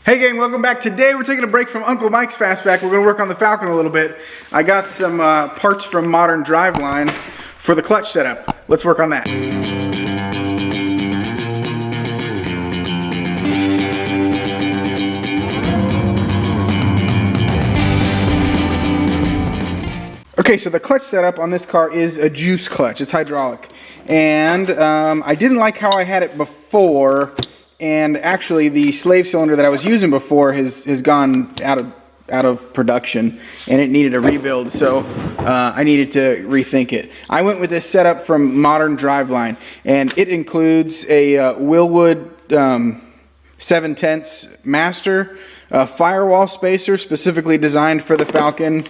Hey gang, welcome back. Today we're taking a break from Uncle Mike's Fastback. We're going to work on the Falcon a little bit. I got some parts from Modern Driveline for the clutch setup. Let's work on that. Okay, so the clutch setup on this car is a juice clutch. It's hydraulic. And I didn't like how I had it before. And actually, the slave cylinder that I was using before has gone out of production, and it needed a rebuild. So I needed to rethink it. I went with this setup from Modern Driveline, and it includes a Willwood 7/10 master, a Firewall spacer specifically designed for the Falcon,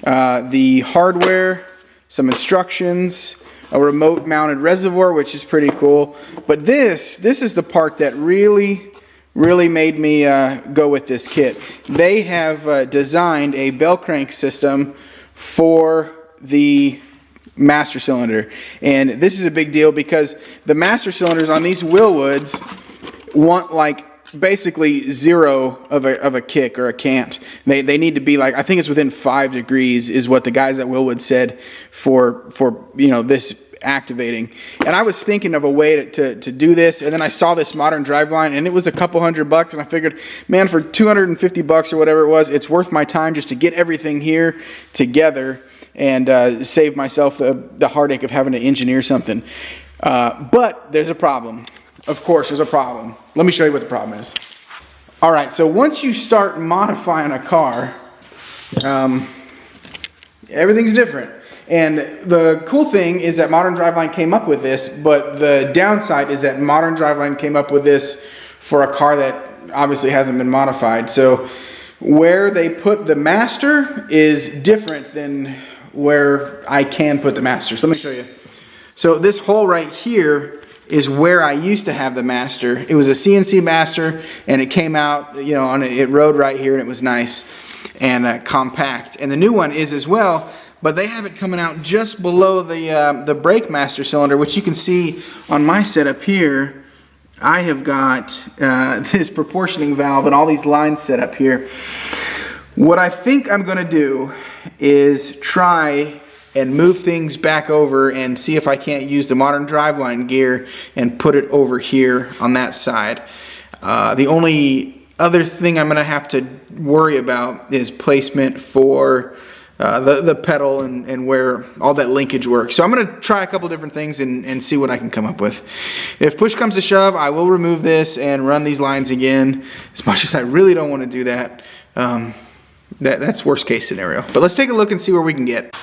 the hardware, some instructions, a remote mounted reservoir, which is pretty cool. But this is the part that really made me go with this kit. They have designed a bell crank system for the master cylinder. And this is a big deal because the master cylinders on these Willwoods want like basically zero of a kick or a cant. They need to be like, I think it's within 5 degrees is what the guys at Willwood said for this activating. And I was thinking of a way to do this, and then I saw this Modern Driveline, and it was a couple $100, and I figured, man, for $250 or whatever it was, it's worth my time just to get everything here together and save myself the heartache of having to engineer something. But there's a problem. Of course, there's a problem. Let me show you what the problem is. All right, so once you start modifying a car, everything's different. And the cool thing is that Modern Driveline came up with this, but the downside is that Modern Driveline came up with this for a car that obviously hasn't been modified. So where they put the master is different than where I can put the master. So let me show you. So this hole right here is where I used to have the master. It was a CNC master, and it came out, it rode right here, and it was nice and compact. And the new one is as well, but they have it coming out just below the brake master cylinder, which you can see on my setup here. I have got this proportioning valve and all these lines set up here. What I think I'm going to do is try and move things back over and see if I can't use the Modern Driveline gear and put it over here on that side. The only other thing I'm going to have to worry about is placement for the pedal and where all that linkage works. So I'm going to try a couple different things and see what I can come up with. If push comes to shove, I will remove this and run these lines again, as much as I really don't want to do that. That's worst case scenario. But let's take a look and see where we can get.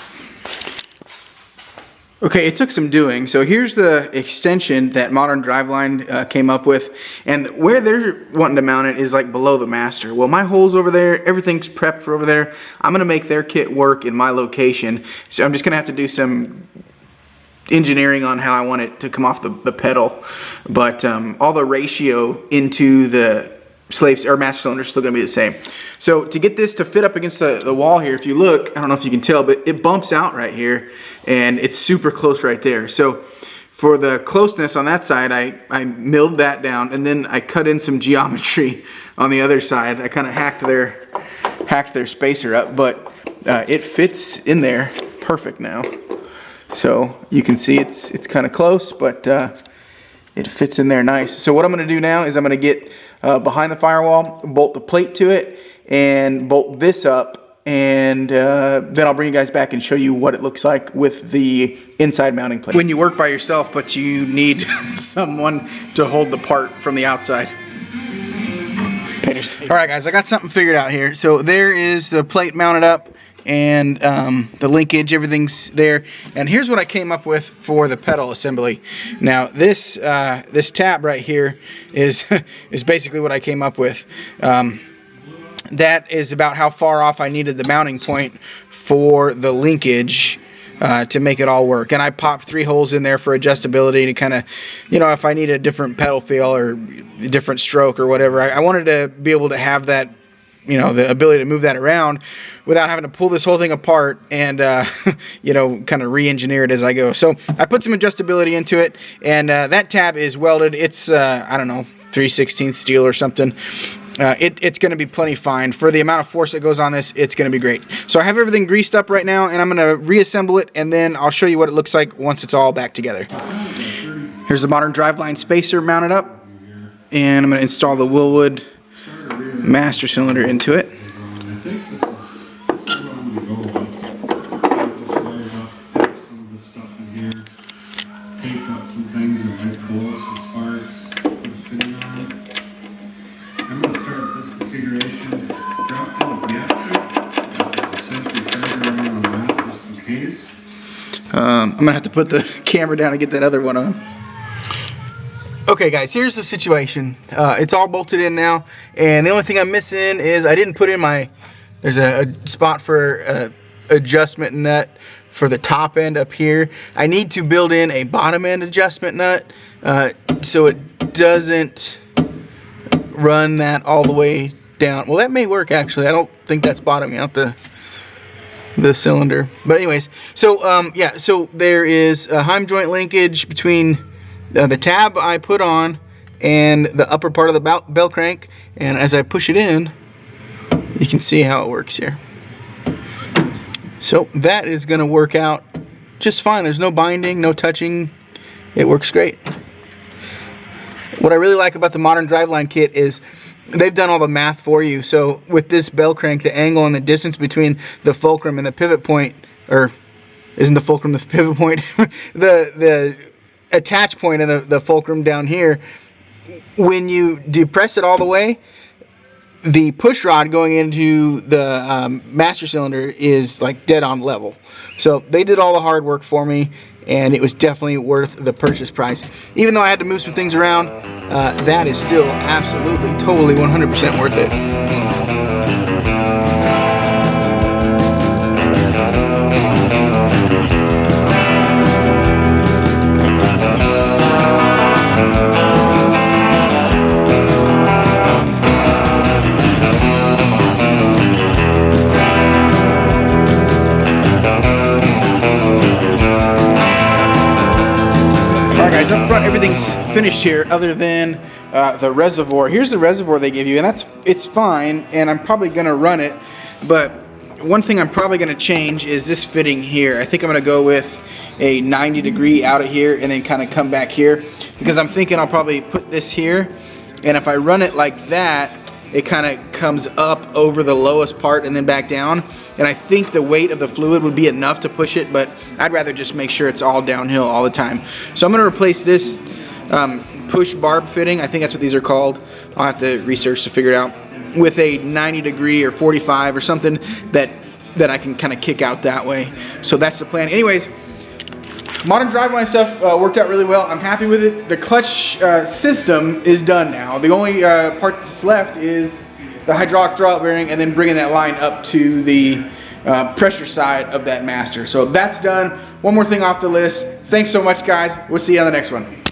Okay, it took some doing. So here's the extension that Modern Driveline came up with, and where they're wanting to mount it is like below the master. Well, my hole's over there, everything's prepped for over there. I'm gonna make their kit work in my location, so I'm just gonna have to do some engineering on how I want it to come off the pedal, but all the ratio into the slaves or master cylinder is still going to be the same. So to get this to fit up against the wall here, if you look, I don't know if you can tell, but it bumps out right here, and it's super close right there. So for the closeness on that side, I milled that down, and then I cut in some geometry on the other side. I kind of hacked their spacer up, but it fits in there perfect now. So you can see it's kind of close, but it fits in there nice. So what I'm going to do now is I'm going to get behind the firewall, bolt the plate to it, and bolt this up, and then I'll bring you guys back and show you what it looks like with the inside mounting plate. When you work by yourself, but you need someone to hold the part from the outside. Alright guys, I got something figured out here. So there is the plate mounted up, and the linkage, everything's there. And here's what I came up with for the pedal assembly. Now this tab right here is basically what I came up with. That is about how far off I needed the mounting point for the linkage to make it all work. And I popped 3 holes in there for adjustability to kind of, if I need a different pedal feel or a different stroke or whatever, I wanted to be able to have that, the ability to move that around without having to pull this whole thing apart and, kind of re-engineer it as I go. So I put some adjustability into it, and that tab is welded. It's, I don't know, 3/16 steel or something. it's going to be plenty fine. For the amount of force that goes on this, it's going to be great. So I have everything greased up right now, and I'm going to reassemble it, and then I'll show you what it looks like once it's all back together. Here's the modern driveline spacer mounted up, and I'm going to install the Willwood master cylinder into it. I'm gonna have to put the camera down and get that other one on. Okay guys, here's the situation. It's all bolted in now, and the only thing I'm missing is I didn't put in there's a spot for adjustment nut for the top end up here. I need to build in a bottom end adjustment nut so it doesn't run that all the way down. Well, that may work actually. I don't think that's bottoming out the cylinder. But anyways, so yeah, so there is a heim joint linkage between the tab I put on and the upper part of the bell crank, and as I push it in, you can see how it works here. So that is going to work out just fine. There's no binding, no touching. It works great. What I really like about the modern driveline kit is they've done all the math for you. So with this bell crank, the angle and the distance between the fulcrum and the pivot point, or isn't the fulcrum the pivot point? the attach point of the fulcrum down here, when you depress it all the way, the push rod going into the master cylinder is like dead on level. So they did all the hard work for me, and it was definitely worth the purchase price. Even though I had to move some things around, that is still absolutely, totally 100% worth it. Guys, up front everything's finished here other than the reservoir. Here's the reservoir they give you, and it's fine, and I'm probably gonna run it, but one thing I'm probably gonna change is this fitting here. I think I'm gonna go with a 90-degree out of here and then kind of come back here, because I'm thinking I'll probably put this here, and if I run it like that, it kind of comes up over the lowest part and then back down, and I think the weight of the fluid would be enough to push it, but I'd rather just make sure it's all downhill all the time. So I'm going to replace this push barb fitting, I think that's what these are called, I'll have to research to figure it out, with a 90-degree or 45 or something that I can kind of kick out that way. So that's the plan. Anyways, modern driveline stuff worked out really well. I'm happy with it. The clutch system is done now. The only part that's left is the hydraulic throwout bearing and then bringing that line up to the pressure side of that master. So that's done. One more thing off the list. Thanks so much, guys. We'll see you on the next one.